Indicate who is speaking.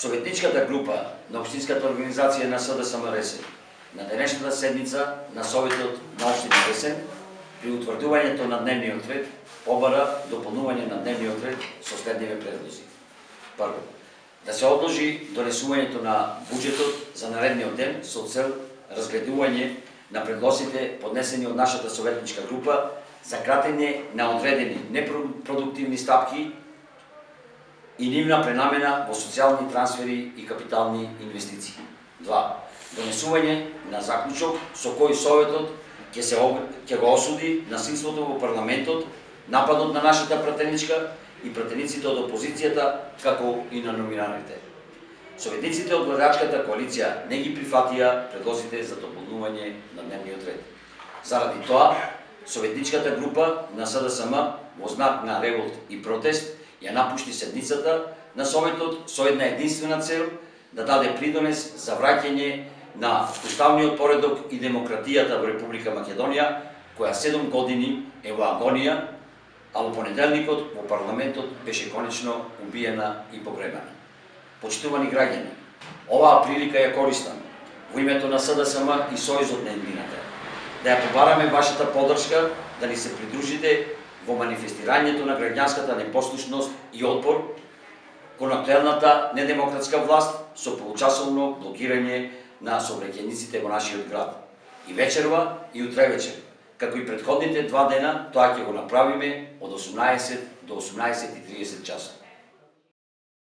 Speaker 1: Советничката група на Општинската организација на СДСМ Ресен на денешната седница на Советот на Општина Ресен при утврдувањето на дневниот ред побара дополнување на дневниот ред со следниве предлози. Прво, да се одложи донесувањето на буџетот за наредниот ден со цел разгледување на предлозите поднесени од нашата советничка група за кратење на одредени непродуктивни стапки и нивна пренамена во социјални трансфери и капитални инвестиции. 2. Донесување на заклучок со кој Советот ќе го осуди насилството во парламентот, нападот на нашата пратеничка и пратениците од опозицијата, како и на номинарите. Советниците од владачката коалиција не ги прифатија предлозите за дополнување на дневниот ред. Заради тоа, советничката група на СДСМ во знак на револт и протест ја напушти седницата на Советот со една единствена цел да даде придонес за враќање на уставниот поредок и демократијата во Република Македонија, која 7 години е во агонија, а во понеделникот во парламентот беше конечно убиена и погребана. Почитувани граѓани, оваа прилика ја користам во името на СДСМ и Сојузот на еднината, да ја побараме вашата поддршка да ни се придружите во манифестирањето на граѓанската непослушност и отпор кон актуелната недемократска власт со получасовно блокирање на сообраќајниците во нашиот град. И вечерва и утре вечер, како и претходните 2 дена, тоа ќе го направиме од 18 до 18:30 часот.